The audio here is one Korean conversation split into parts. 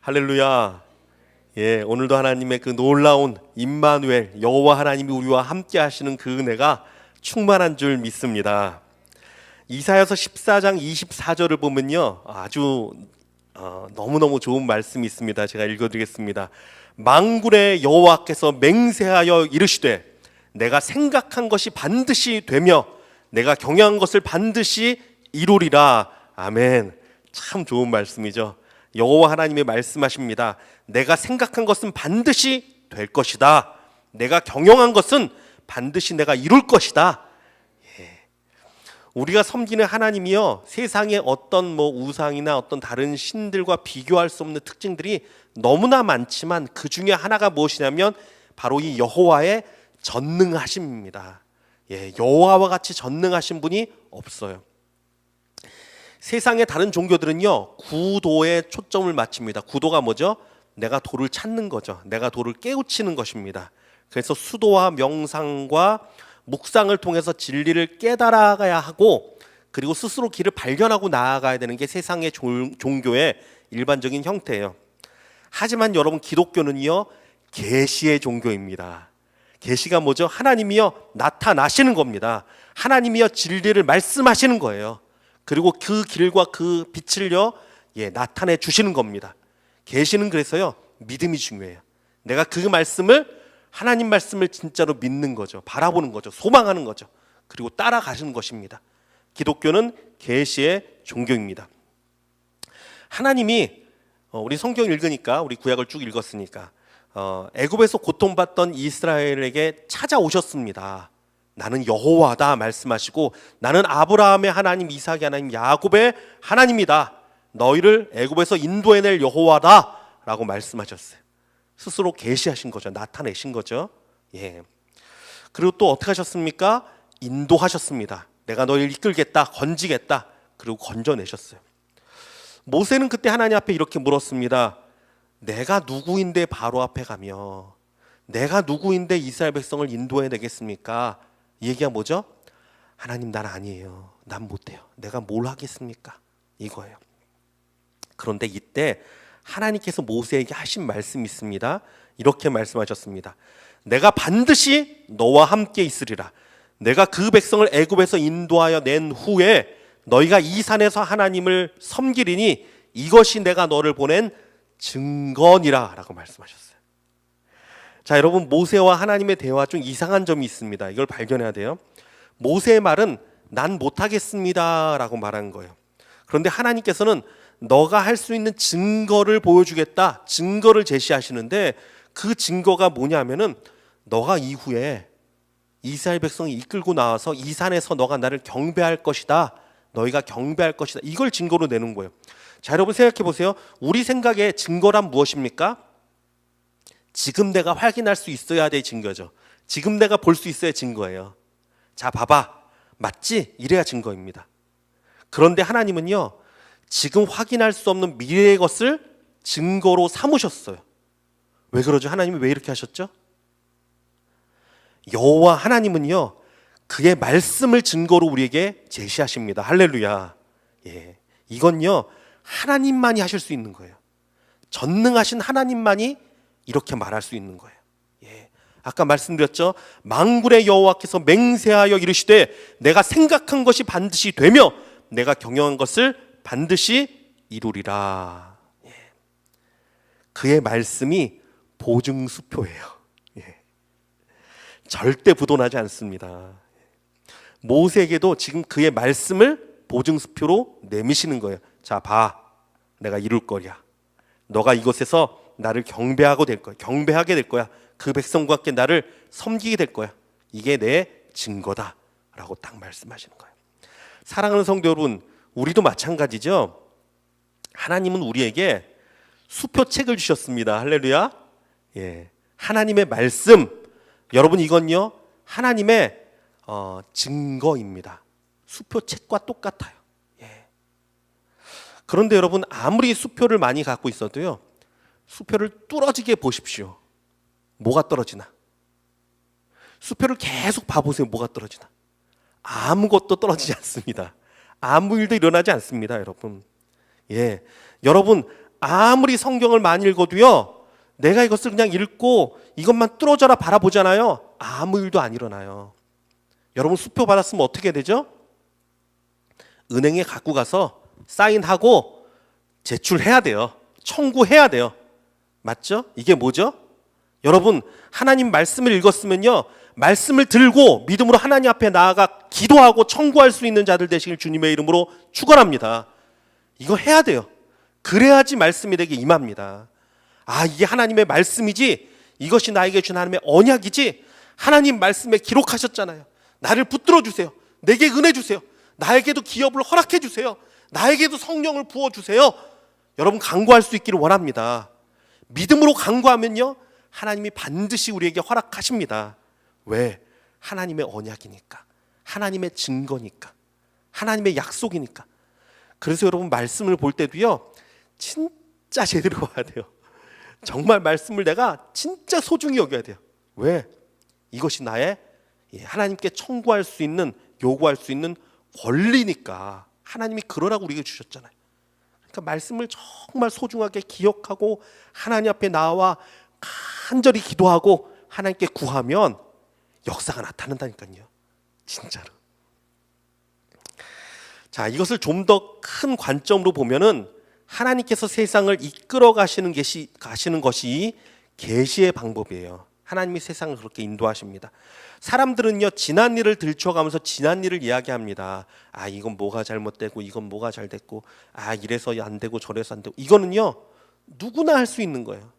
할렐루야. 예, 오늘도 하나님의 그 놀라운 임마누엘 여호와 하나님이 우리와 함께 하시는 그 은혜가 충만한 줄 믿습니다. 이사야서 14장 24절을 보면요, 아주 너무너무 좋은 말씀이 있습니다. 제가 읽어드리겠습니다. 만군의 여호와께서 맹세하여 이르시되 내가 생각한 것이 반드시 되며 내가 경영한 것을 반드시 이루리라. 아멘. 참 좋은 말씀이죠. 여호와 하나님이 말씀하십니다. 내가 생각한 것은 반드시 될 것이다. 내가 경영한 것은 반드시 내가 이룰 것이다. 우리가 섬기는 하나님이요, 세상의 어떤 우상이나 어떤 다른 신들과 비교할 수 없는 특징들이 너무나 많지만 그 중에 하나가 무엇이냐면 바로 이 여호와의 전능하심입니다. 여호와와 같이 전능하신 분이 없어요. 세상의 다른 종교들은요, 구도에 초점을 맞춥니다. 구도가 뭐죠? 내가 도를 찾는 거죠. 내가 도를 깨우치는 것입니다. 그래서 수도와 명상과 묵상을 통해서 진리를 깨달아가야 하고, 그리고 스스로 길을 발견하고 나아가야 되는 게 세상의 종교의 일반적인 형태예요. 하지만 여러분, 기독교는요, 계시의 종교입니다. 계시가 뭐죠? 하나님이요 나타나시는 겁니다. 하나님이요 진리를 말씀하시는 거예요. 그리고 그 길과 그 빛을요 나타내 주시는 겁니다. 계시는 그래서요 믿음이 중요해요. 내가 그 말씀을, 하나님 말씀을 진짜로 믿는 거죠. 바라보는 거죠. 소망하는 거죠. 그리고 따라가시는 것입니다. 기독교는 계시의 종교입니다. 하나님이 우리 성경 읽으니까, 우리 구약을 쭉 읽었으니까 애굽에서 고통받던 이스라엘에게 찾아오셨습니다. 나는 여호와다 말씀하시고, 나는 아브라함의 하나님, 이삭의 하나님, 야곱의 하나님이다. 너희를 애굽에서 인도해낼 여호와다 라고 말씀하셨어요. 스스로 계시하신 거죠. 나타내신 거죠. 그리고 또 어떻게 하셨습니까? 인도하셨습니다. 내가 너희를 이끌겠다, 건지겠다. 그리고 건져내셨어요. 모세는 그때 하나님 앞에 이렇게 물었습니다. 내가 누구인데 바로 앞에 가며 내가 누구인데 이스라엘 백성을 인도해 내겠습니까? 이 얘기가 뭐죠? 하나님, 난 아니에요. 난 못해요. 내가 뭘 하겠습니까? 이거예요. 그런데 이때 하나님께서 모세에게 하신 말씀이 있습니다. 이렇게 말씀하셨습니다. 내가 반드시 너와 함께 있으리라. 내가 그 백성을 애굽에서 인도하여 낸 후에 너희가 이 산에서 하나님을 섬기리니 이것이 내가 너를 보낸 증거니라 라고 말씀하셨어요. 자, 여러분, 모세와 하나님의 대화 중 이상한 점이 있습니다. 이걸 발견해야 돼요. 모세의 말은 난 못하겠습니다 라고 말한 거예요. 그런데 하나님께서는 너가 할 수 있는 증거를 보여주겠다, 증거를 제시하시는데, 그 증거가 뭐냐면은 너가 이후에 이스라엘 백성이 이끌고 나와서 이 산에서 너가 나를 경배할 것이다, 너희가 경배할 것이다, 이걸 증거로 내는 거예요. 자, 여러분 생각해 보세요. 우리 생각에 증거란 무엇입니까? 지금 내가 확인할 수 있어야 될 증거죠. 지금 내가 볼 수 있어야 증거예요. 자, 봐봐, 맞지? 이래야 증거입니다. 그런데 하나님은요, 지금 확인할 수 없는 미래의 것을 증거로 삼으셨어요. 왜 그러죠? 하나님이 왜 이렇게 하셨죠? 여호와 하나님은요, 그의 말씀을 증거로 우리에게 제시하십니다. 할렐루야. 이건요 하나님만이 하실 수 있는 거예요. 전능하신 하나님만이 이렇게 말할 수 있는 거예요. 아까 말씀드렸죠. 만군의 여호와께서 맹세하여 이르시되 내가 생각한 것이 반드시 되며 내가 경영한 것을 반드시 이루리라. 그의 말씀이 보증수표예요. 절대 부도나지 않습니다. 모세에게도 지금 그의 말씀을 보증수표로 내미시는 거예요. 자, 봐, 내가 이룰 거야. 너가 이곳에서 나를 경배하게 될 거야. 그 백성과 함께 나를 섬기게 될 거야. 이게 내 증거다 라고 딱 말씀하시는 거예요. 사랑하는 성도 여러분, 우리도 마찬가지죠. 하나님은 우리에게 수표책을 주셨습니다. 할렐루야. 하나님의 말씀, 여러분, 이건요 하나님의 증거입니다. 수표책과 똑같아요. 그런데 여러분, 아무리 수표를 많이 갖고 있어도요, 수표를 뚫어지게 보십시오. 뭐가 떨어지나? 수표를 계속 봐보세요. 뭐가 떨어지나? 아무것도 떨어지지 않습니다. 아무 일도 일어나지 않습니다, 여러분. 여러분, 아무리 성경을 많이 읽어도요, 내가 이것을 그냥 읽고 이것만 뚫어져라 바라보잖아요. 아무 일도 안 일어나요. 여러분 수표 받았으면 어떻게 되죠? 은행에 갖고 가서 사인하고 제출해야 돼요. 청구해야 돼요. 맞죠? 이게 뭐죠? 여러분 하나님 말씀을 읽었으면요, 말씀을 들고 믿음으로 하나님 앞에 나아가 기도하고 청구할 수 있는 자들 되시길 주님의 이름으로 축원합니다. 이거 해야 돼요. 그래야지 말씀이 내게 임합니다. 아, 이게 하나님의 말씀이지, 이것이 나에게 준 하나님의 언약이지, 하나님 말씀에 기록하셨잖아요. 나를 붙들어 주세요. 내게 은혜 주세요. 나에게도 기업을 허락해 주세요. 나에게도 성령을 부어 주세요. 여러분 간구할 수 있기를 원합니다. 믿음으로 간구하면요, 하나님이 반드시 우리에게 허락하십니다. 왜? 하나님의 언약이니까, 하나님의 증거니까, 하나님의 약속이니까. 그래서 여러분 말씀을 볼 때도요, 진짜 제대로 봐야 돼요. 정말 말씀을 내가 진짜 소중히 여겨야 돼요. 왜? 이것이 나의 하나님께 청구할 수 있는, 요구할 수 있는 권리니까. 하나님이 그러라고 우리에게 주셨잖아요. 그러니까 말씀을 정말 소중하게 기억하고 하나님 앞에 나와 간절히 기도하고 하나님께 구하면 역사가 나타난다니까요. 진짜로. 자, 이것을 좀 더 큰 관점으로 보면은 하나님께서 세상을 이끌어 가시는 것이 계시의 방법이에요. 하나님이 세상을 그렇게 인도하십니다. 사람들은요, 지난 일을 들춰가면서 지난 일을 이야기합니다. 아, 이건 뭐가 잘못되고 이건 뭐가 잘 됐고, 아, 이래서 안 되고 저래서 안 되고. 이거는요, 누구나 할 수 있는 거예요.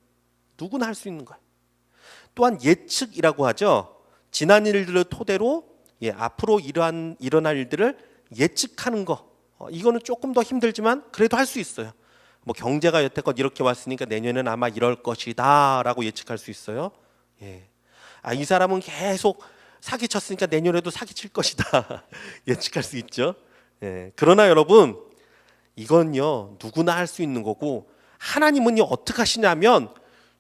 누구나 할 수 있는 거예요. 또한 예측이라고 하죠. 지난 일들을 토대로 앞으로 일어날 일들을 예측하는 거. 이거는 조금 더 힘들지만 그래도 할 수 있어요. 뭐 경제가 여태껏 이렇게 왔으니까 내년에는 아마 이럴 것이다라고 예측할 수 있어요. 아, 이 사람은 계속 사기쳤으니까 내년에도 사기칠 것이다. 예측할 수 있죠. 그러나 여러분, 이건요, 누구나 할 수 있는 거고, 하나님은요, 어떻게 하시냐면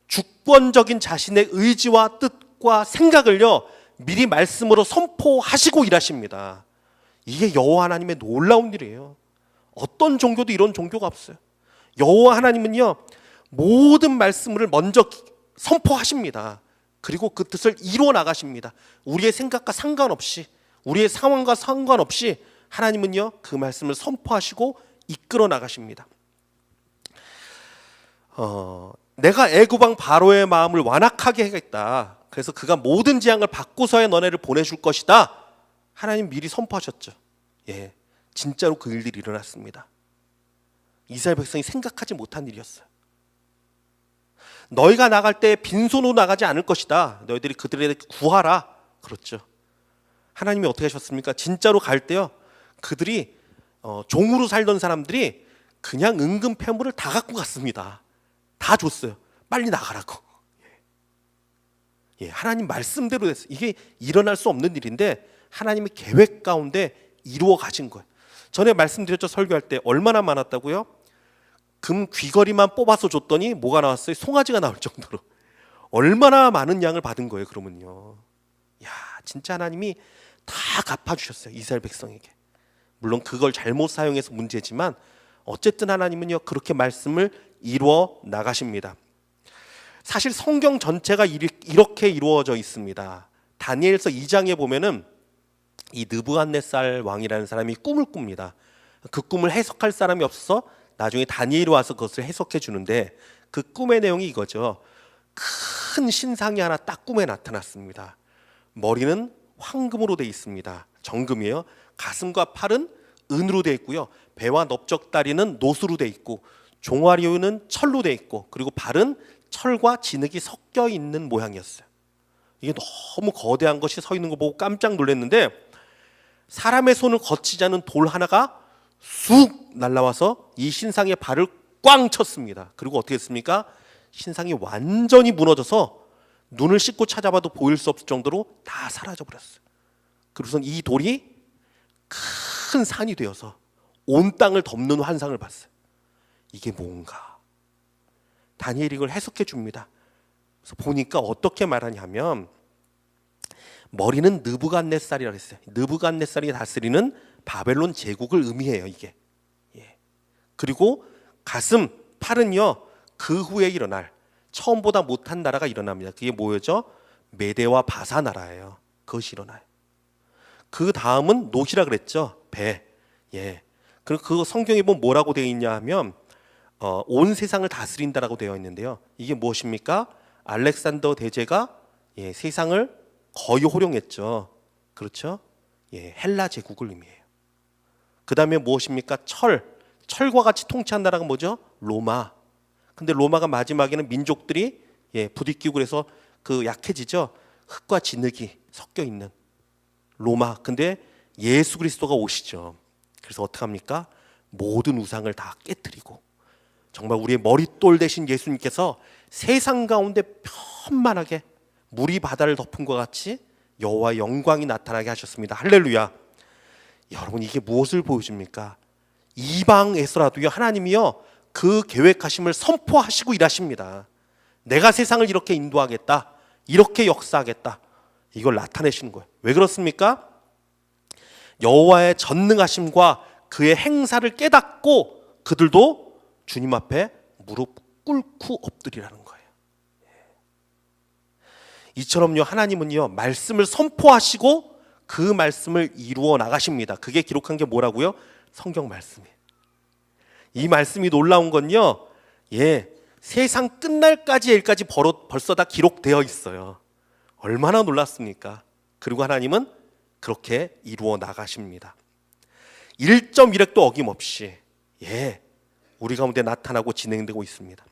주권적인 자신의 의지와 뜻과 생각을요, 미리 말씀으로 선포하시고 일하십니다. 이게 여호와 하나님의 놀라운 일이에요. 어떤 종교도 이런 종교가 없어요. 여호와 하나님은요, 모든 말씀을 먼저 선포하십니다. 그리고 그 뜻을 이루어 나가십니다. 우리의 생각과 상관없이, 우리의 상황과 상관없이 하나님은요, 그 말씀을 선포하시고 이끌어 나가십니다. 내가 애굽 왕 바로의 마음을 완악하게 하겠다. 그래서 그가 모든 재앙을 받고서야 너네를 보내줄 것이다. 하나님 미리 선포하셨죠. 진짜로 그 일들이 일어났습니다. 이스라엘 백성이 생각하지 못한 일이었어요. 너희가 나갈 때 빈손으로 나가지 않을 것이다. 너희들이 그들에게 구하라. 그렇죠. 하나님이 어떻게 하셨습니까? 진짜로 갈 때요, 그들이 종으로 살던 사람들이 그냥 은금 패물을 다 갖고 갔습니다. 다 줬어요. 빨리 나가라고. 하나님 말씀대로 됐어요. 이게 일어날 수 없는 일인데 하나님의 계획 가운데 이루어 가신 거예요. 전에 말씀드렸죠. 설교할 때 얼마나 많았다고요? 금 귀걸이만 뽑아서 줬더니 뭐가 나왔어요? 송아지가 나올 정도로 얼마나 많은 양을 받은 거예요. 그러면요, 야, 진짜 하나님이 다 갚아주셨어요. 이스라엘 백성에게. 물론 그걸 잘못 사용해서 문제지만 어쨌든 하나님은요, 그렇게 말씀을 이루어 나가십니다. 사실 성경 전체가 이렇게 이루어져 있습니다. 다니엘서 2장에 보면은 이 느부갓네살 왕이라는 사람이 꿈을 꿉니다. 그 꿈을 해석할 사람이 없어서 나중에 다니엘이 와서 그것을 해석해 주는데, 그 꿈의 내용이 이거죠. 큰 신상이 하나 딱 꿈에 나타났습니다. 머리는 황금으로 되어 있습니다. 정금이에요. 가슴과 팔은 은으로 되어 있고요. 배와 넓적다리는 노수로 되어 있고, 종아리는 철로 되어 있고, 그리고 발은 철과 진흙이 섞여 있는 모양이었어요. 이게 너무 거대한 것이 서 있는 거 보고 깜짝 놀랐는데, 사람의 손을 거치지 않은 돌 하나가 쑥 날라와서 이 신상의 발을 꽝 쳤습니다. 그리고 어떻게 했습니까? 신상이 완전히 무너져서 눈을 씻고 찾아봐도 보일 수 없을 정도로 다 사라져 버렸어요. 그래서 이 돌이 큰 산이 되어서 온 땅을 덮는 환상을 봤어요. 이게 뭔가? 다니엘이 이걸 해석해 줍니다. 그래서 보니까 어떻게 말하냐면, 머리는 느부갓네살이라고 했어요. 느부갓네살이 다스리는 바벨론 제국을 의미해요, 이게. 그리고 가슴, 8은요 그 후에 일어날 처음보다 못한 나라가 일어납니다. 그게 뭐였죠? 메대와 바사 나라예요. 그것이 일어나요. 그 다음은 노시라 그랬죠. 배. 예. 그리고 그 성경에 보면 뭐라고 되어 있냐 하면 온 세상을 다스린다라고 되어 있는데요. 이게 무엇입니까? 알렉산더 대제가 세상을 거의 호령했죠. 그렇죠? 예, 헬라 제국을 의미해요. 그 다음에 무엇입니까? 철과 같이 통치한 나라가 뭐죠? 로마. 근데 로마가 마지막에는 민족들이 부딪히고 그래서 그 약해지죠. 흙과 진흙이 섞여 있는 로마. 근데 예수 그리스도가 오시죠. 그래서 어떻게 합니까? 모든 우상을 다 깨뜨리고 정말 우리의 머릿돌 대신 예수님께서 세상 가운데 편만하게 물이 바다를 덮은 것 같이 여호와의 영광이 나타나게 하셨습니다. 할렐루야. 여러분 이게 무엇을 보여줍니까? 이방에서라도요 하나님이요 그 계획하심을 선포하시고 일하십니다. 내가 세상을 이렇게 인도하겠다, 이렇게 역사하겠다, 이걸 나타내시는 거예요. 왜 그렇습니까? 여호와의 전능하심과 그의 행사를 깨닫고 그들도 주님 앞에 무릎 꿇고 엎드리라는 거예요. 이처럼요 하나님은요 말씀을 선포하시고 그 말씀을 이루어 나가십니다. 그게 기록한 게 뭐라고요? 성경 말씀이에요. 이 말씀이 놀라운 건요 세상 끝날까지 일까지 벌써 다 기록되어 있어요. 얼마나 놀랐습니까? 그리고 하나님은 그렇게 이루어 나가십니다. 1.1획도 어김없이 우리 가운데 나타나고 진행되고 있습니다.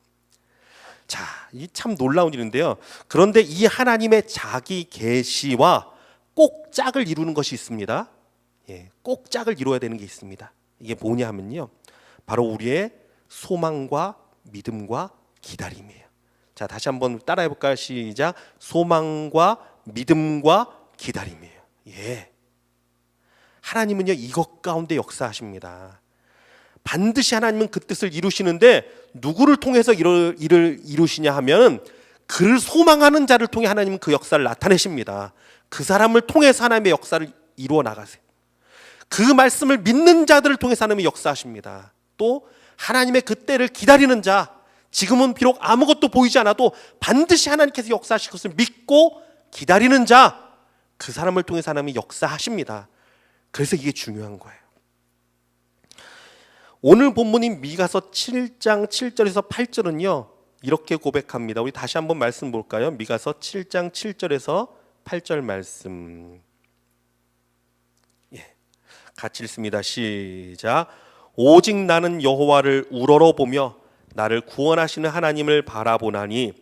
자, 이 참 놀라운 일인데요. 그런데 이 하나님의 자기 계시와 꼭 짝을 이루는 것이 있습니다. 꼭 짝을 이루어야 되는 게 있습니다. 이게 뭐냐 하면요, 바로 우리의 소망과 믿음과 기다림이에요. 자, 다시 한번 따라해 볼까요? 시작. 소망과 믿음과 기다림이에요. 하나님은요 이것 가운데 역사하십니다. 반드시 하나님은 그 뜻을 이루시는데 누구를 통해서 일을 이루시냐 하면 그를 소망하는 자를 통해 하나님은 그 역사를 나타내십니다. 그 사람을 통해서 하나님의 역사를 이루어 나가세요. 그 말씀을 믿는 자들을 통해서 하나님이 역사하십니다. 또 하나님의 그 때를 기다리는 자, 지금은 비록 아무것도 보이지 않아도 반드시 하나님께서 역사하실 것을 믿고 기다리는 자, 그 사람을 통해서 하나님이 역사하십니다. 그래서 이게 중요한 거예요. 오늘 본문인 미가서 7장 7절에서 8절은요 이렇게 고백합니다. 우리 다시 한번 말씀 볼까요? 미가서 7장 7절에서 8절 말씀 같이 읽습니다. 시작. 오직 나는 여호와를 우러러보며 나를 구원하시는 하나님을 바라보나니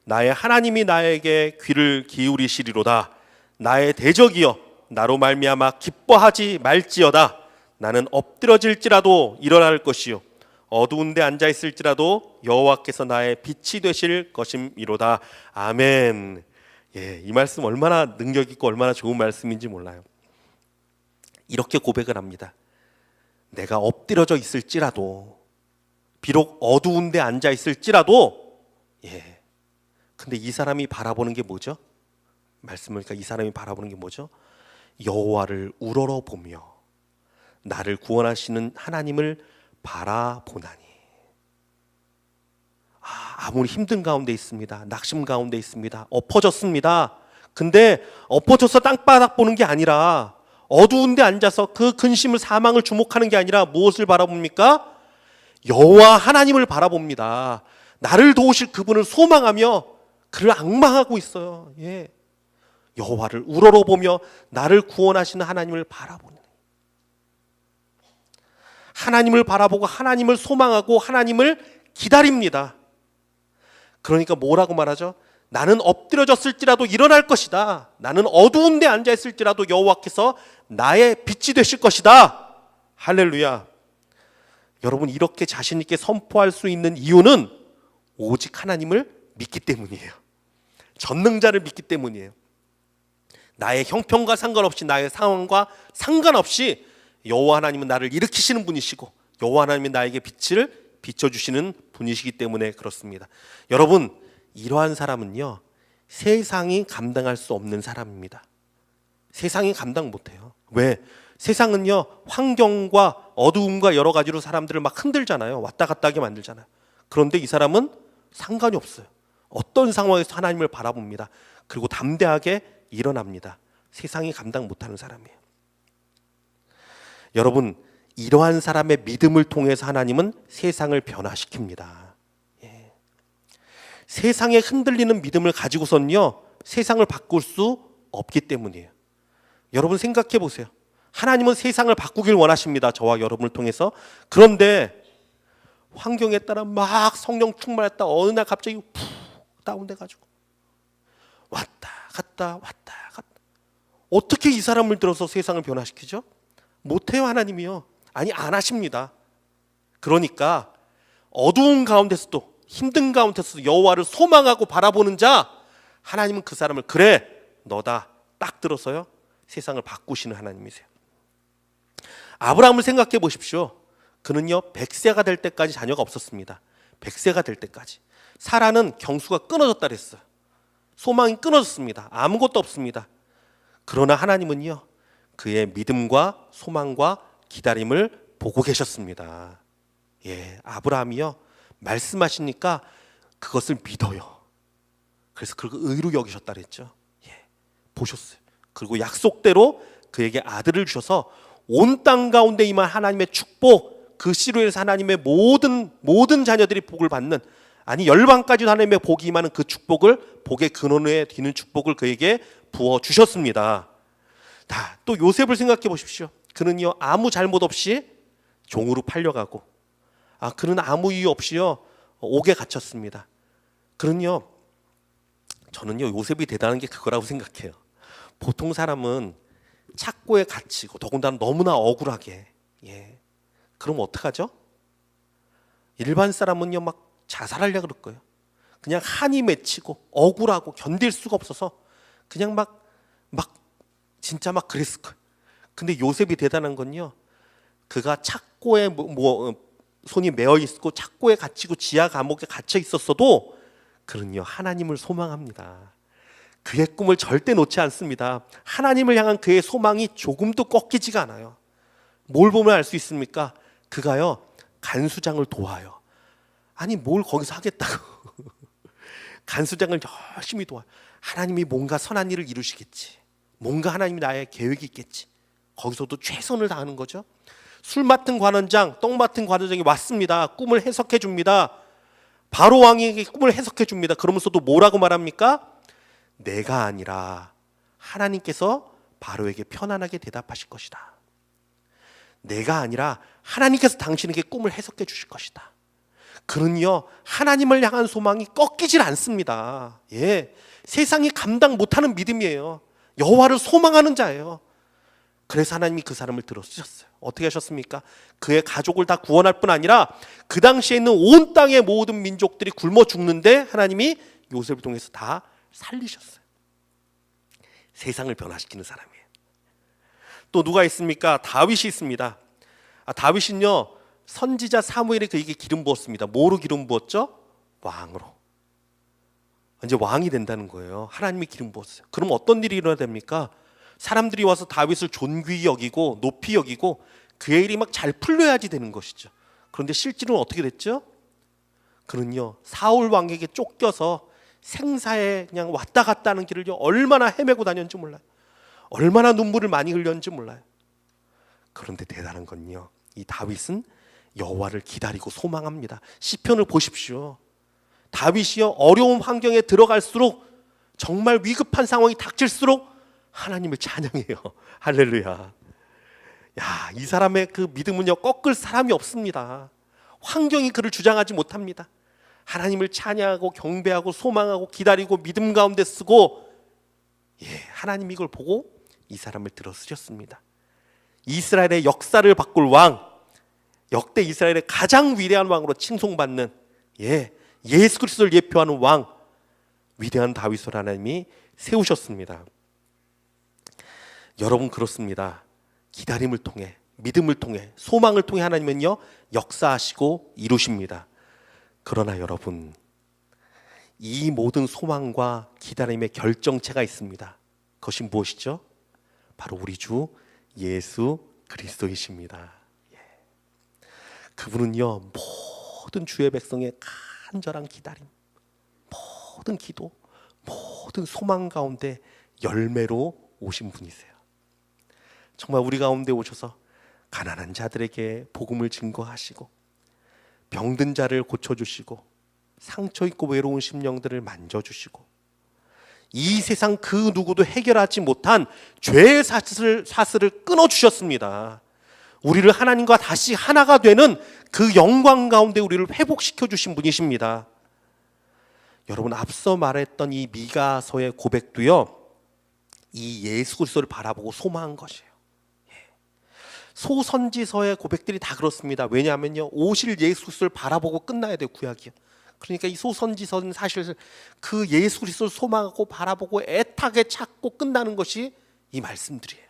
나의 하나님이 나에게 귀를 기울이시리로다. 나의 대적이여 나로 말미암아 기뻐하지 말지어다. 나는 엎드러질지라도 일어날 것이요 어두운 데 앉아 있을지라도 여호와께서 나의 빛이 되실 것임이로다. 아멘. 이 말씀 얼마나 능력 있고 얼마나 좋은 말씀인지 몰라요. 이렇게 고백을 합니다. 내가 엎드려져 있을지라도, 비록 어두운 데 앉아 있을지라도, 근데 이 사람이 바라보는 게 뭐죠? 말씀을 이 사람이 바라보는 게 뭐죠? 여호와를 우러러보며 나를 구원하시는 하나님을 바라보나니. 아무리 힘든 가운데 있습니다. 낙심 가운데 있습니다. 엎어졌습니다. 근데 엎어져서 땅바닥 보는 게 아니라 어두운 데 앉아서 그 근심을 사망을 주목하는 게 아니라 무엇을 바라봅니까? 여호와 하나님을 바라봅니다. 나를 도우실 그분을 소망하며 그를 앙망하고 있어요. 여호와를 우러러보며 나를 구원하시는 하나님을 바라보는, 하나님을 바라보고 하나님을 소망하고 하나님을 기다립니다. 그러니까 뭐라고 말하죠? 나는 엎드려졌을지라도 일어날 것이다. 나는 어두운 데 앉아 있을지라도 여호와께서 나의 빛이 되실 것이다. 할렐루야. 여러분, 이렇게 자신 있게 선포할 수 있는 이유는 오직 하나님을 믿기 때문이에요. 전능자를 믿기 때문이에요. 나의 형편과 상관없이, 나의 상황과 상관없이 여호와 하나님은 나를 일으키시는 분이시고 여호와 하나님은 나에게 빛을 비춰주시는 분이시기 때문에 그렇습니다. 여러분, 이러한 사람은요 세상이 감당할 수 없는 사람입니다. 세상이 감당 못해요. 왜? 세상은요 환경과 어두움과 여러 가지로 사람들을 막 흔들잖아요. 왔다 갔다 하게 만들잖아요. 그런데 이 사람은 상관이 없어요. 어떤 상황에서 하나님을 바라봅니다. 그리고 담대하게 일어납니다. 세상이 감당 못하는 사람이에요. 여러분, 이러한 사람의 믿음을 통해서 하나님은 세상을 변화시킵니다. 예. 세상에 흔들리는 믿음을 가지고선요, 세상을 바꿀 수 없기 때문이에요. 여러분 생각해 보세요. 하나님은 세상을 바꾸길 원하십니다. 저와 여러분을 통해서. 그런데 환경에 따라 막 성령 충만했다 어느 날 갑자기 푹 다운돼가지고 왔다 갔다 어떻게 이 사람을 들어서 세상을 변화시키죠? 못해요. 하나님이요. 아니, 안 하십니다. 그러니까 어두운 가운데서도, 힘든 가운데서도 여호와를 소망하고 바라보는 자, 하나님은 그 사람을 그래 너다 딱 들어서요 세상을 바꾸시는 하나님이세요. 아브라함을 생각해 보십시오. 그는요 100세가 될 때까지 자녀가 없었습니다. 100세가 될 때까지. 사라는 경수가 끊어졌다 그랬어요. 소망이 끊어졌습니다. 아무것도 없습니다. 그러나 하나님은요 그의 믿음과 소망과 기다림을 보고 계셨습니다. 예, 아브라함이요 말씀하시니까 그것을 믿어요. 그래서 그걸 의로 여기셨다 그랬죠. 예, 보셨어요. 그리고 약속대로 그에게 아들을 주셔서 온 땅 가운데 임한 하나님의 축복, 그 씨로 인해서 하나님의 모든 자녀들이 복을 받는, 아니 열방까지도 하나님의 복이 임하는 그 축복을, 복의 근원에 뒤는 축복을 그에게 부어 주셨습니다. 또 요셉을 생각해 보십시오. 그는요 아무 잘못 없이 종으로 팔려가고, 그는 아무 이유 없이요 옥에 갇혔습니다. 그는요, 저는요 요셉이 대단한 게 그거라고 생각해요. 보통 사람은 착고에 갇히고 더군다나 너무나 억울하게, 예, 그럼 어떡하죠? 일반 사람은요 막 자살하려고 그럴 거예요. 그냥 한이 맺히고 억울하고 견딜 수가 없어서 그냥 막 진짜 막 그랬을 거예요. 근데 요셉이 대단한 건요, 그가 착고에 손이 매어 있고 착고에 갇히고 지하 감옥에 갇혀 있었어도 그는요 하나님을 소망합니다. 그의 꿈을 절대 놓지 않습니다. 하나님을 향한 그의 소망이 조금도 꺾이지가 않아요. 뭘 보면 알 수 있습니까? 그가요 간수장을 도와요. 아니 뭘 거기서 하겠다고. 간수장을 열심히 도와요. 하나님이 뭔가 선한 일을 이루시겠지, 뭔가 하나님이 나의 계획이 있겠지. 거기서도 최선을 다하는 거죠. 술 맡은 관원장, 떡 맡은 관원장이 왔습니다. 꿈을 해석해 줍니다. 바로 왕에게 꿈을 해석해 줍니다. 그러면서도 뭐라고 말합니까? 내가 아니라 하나님께서 바로에게 편안하게 대답하실 것이다. 내가 아니라 하나님께서 당신에게 꿈을 해석해 주실 것이다. 그는요 하나님을 향한 소망이 꺾이질 않습니다. 예, 세상이 감당 못하는 믿음이에요. 여호와를 소망하는 자예요. 그래서 하나님이 그 사람을 들어 쓰셨어요. 어떻게 하셨습니까? 그의 가족을 다 구원할 뿐 아니라 그 당시에 있는 온 땅의 모든 민족들이 굶어 죽는데 하나님이 요셉을 통해서 다 살리셨어요. 세상을 변화시키는 사람이에요. 또 누가 있습니까? 다윗이 있습니다. 다윗은요 선지자 사무엘이 그에게 기름 부었습니다. 뭐로 기름 부었죠? 왕으로. 이제 왕이 된다는 거예요. 하나님이 기름 부었어요. 그럼 어떤 일이 일어나야 됩니까? 사람들이 와서 다윗을 존귀히 여기고 높이 여기고 그의 일이 막 잘 풀려야지 되는 것이죠. 그런데 실제로는 어떻게 됐죠? 그는요 사울 왕에게 쫓겨서 생사에 그냥 왔다 갔다 하는 길을 얼마나 헤매고 다녔는지 몰라요. 얼마나 눈물을 많이 흘렸는지 몰라요. 그런데 대단한 건요, 이 다윗은 여호와를 기다리고 소망합니다. 시편을 보십시오. 다윗이요 어려운 환경에 들어갈수록, 정말 위급한 상황이 닥칠수록 하나님을 찬양해요. 할렐루야. 야, 이 사람의 그 믿음은요 꺾을 사람이 없습니다. 환경이 그를 주장하지 못합니다. 하나님을 찬양하고 경배하고 소망하고 기다리고 믿음 가운데 쓰고, 예, 하나님이 이걸 보고 이 사람을 들어 쓰셨습니다. 이스라엘의 역사를 바꿀 왕, 역대 이스라엘의 가장 위대한 왕으로 칭송받는, 예수 그리스도를 예표하는 왕, 위대한 다윗을 하나님이 세우셨습니다. 여러분 그렇습니다. 기다림을 통해, 믿음을 통해, 소망을 통해 하나님은요 역사하시고 이루십니다. 그러나 여러분, 이 모든 소망과 기다림의 결정체가 있습니다. 그것이 무엇이죠? 바로 우리 주 예수 그리스도이십니다. 그분은요 모든 주의 백성의 간절한 기다림, 모든 기도, 모든 소망 가운데 열매로 오신 분이세요. 정말 우리 가운데 오셔서 가난한 자들에게 복음을 증거하시고 병든 자를 고쳐주시고 상처 있고 외로운 심령들을 만져주시고 이 세상 그 누구도 해결하지 못한 죄의 사슬을 끊어주셨습니다. 우리를 하나님과 다시 하나가 되는 그 영광 가운데 우리를 회복시켜 주신 분이십니다. 여러분, 앞서 말했던 이 미가서의 고백도요, 이 예수 그리스도를 바라보고 소망한 것이에요. 소선지서의 고백들이 다 그렇습니다. 왜냐하면요, 오실 예수 그리스도를 바라보고 끝나야 돼요, 구약이요. 그러니까 이 소선지서는 사실 그 예수 그리스도를 소망하고 바라보고 애타게 찾고 끝나는 것이 이 말씀들이에요.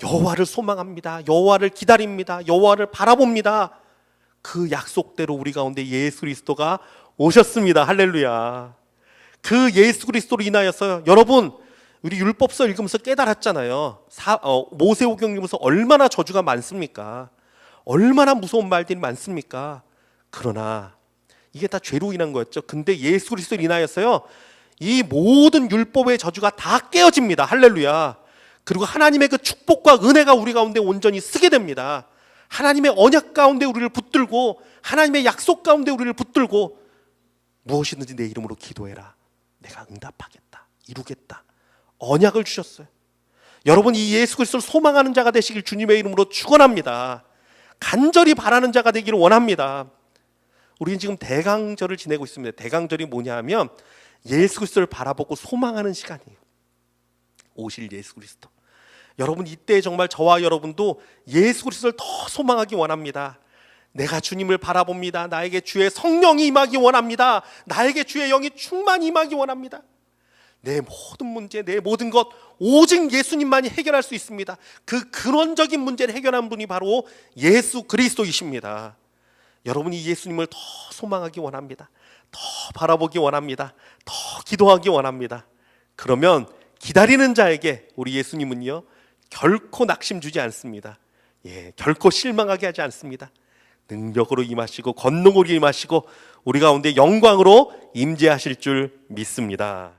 여호와를 소망합니다. 여호와를 기다립니다. 여호와를 바라봅니다. 그 약속대로 우리 가운데 예수 그리스도가 오셨습니다. 할렐루야. 그 예수 그리스도로 인하여서 여러분, 우리 율법서 읽으면서 깨달았잖아요. 모세오경 읽으면서 얼마나 저주가 많습니까? 얼마나 무서운 말들이 많습니까? 그러나 이게 다 죄로 인한 거였죠. 근데 예수 그리스도로 인하여서요, 이 모든 율법의 저주가 다 깨어집니다. 할렐루야. 그리고 하나님의 그 축복과 은혜가 우리 가운데 온전히 쓰게 됩니다. 하나님의 언약 가운데 우리를 붙들고 하나님의 약속 가운데 우리를 붙들고 무엇이든지 내 이름으로 기도해라. 내가 응답하겠다. 이루겠다. 언약을 주셨어요. 여러분, 이 예수 그리스도를 소망하는 자가 되시길 주님의 이름으로 축원합니다. 간절히 바라는 자가 되기를 원합니다. 우리는 지금 대강절을 지내고 있습니다. 대강절이 뭐냐 하면 예수 그리스도를 바라보고 소망하는 시간이에요. 오실 예수 그리스도. 여러분, 이때 정말 저와 여러분도 예수 그리스도를 더 소망하기 원합니다. 내가 주님을 바라봅니다. 나에게 주의 성령이 임하기 원합니다. 나에게 주의 영이 충만히 임하기 원합니다. 내 모든 문제, 내 모든 것 오직 예수님만이 해결할 수 있습니다. 그 근원적인 문제를 해결한 분이 바로 예수 그리스도이십니다. 여러분이 예수님을 더 소망하기 원합니다. 더 바라보기 원합니다. 더 기도하기 원합니다. 그러면 기다리는 자에게 우리 예수님은요, 결코 낙심 주지 않습니다. 결코 실망하게 하지 않습니다. 능력으로 임하시고 권능으로 임하시고 우리 가운데 영광으로 임재하실 줄 믿습니다.